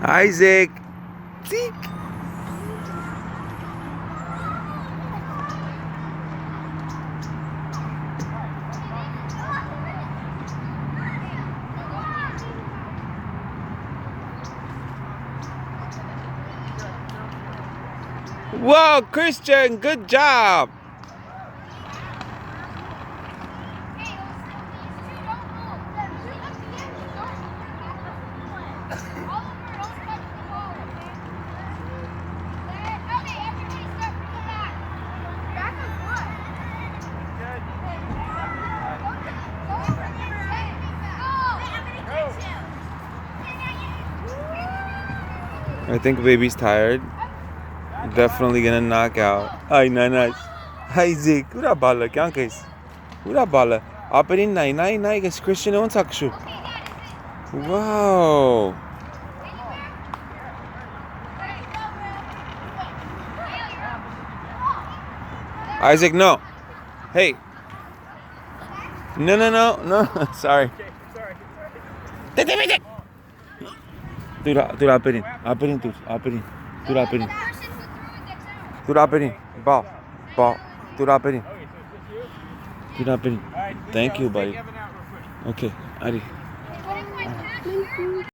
Isaac. Zeke. Whoa, Christian, good job. I think baby's tired. Definitely gonna knock out. Ay, nanas. Isaac, ura bala, kya kais? Ura bala. Aperin nai guys Christian on sakshu. Wow. Isaac, no. Hey. No. Sorry. Tur aperin. Tur aperin. Ball. Tur aperin. Thank you, buddy. Okay, Ari.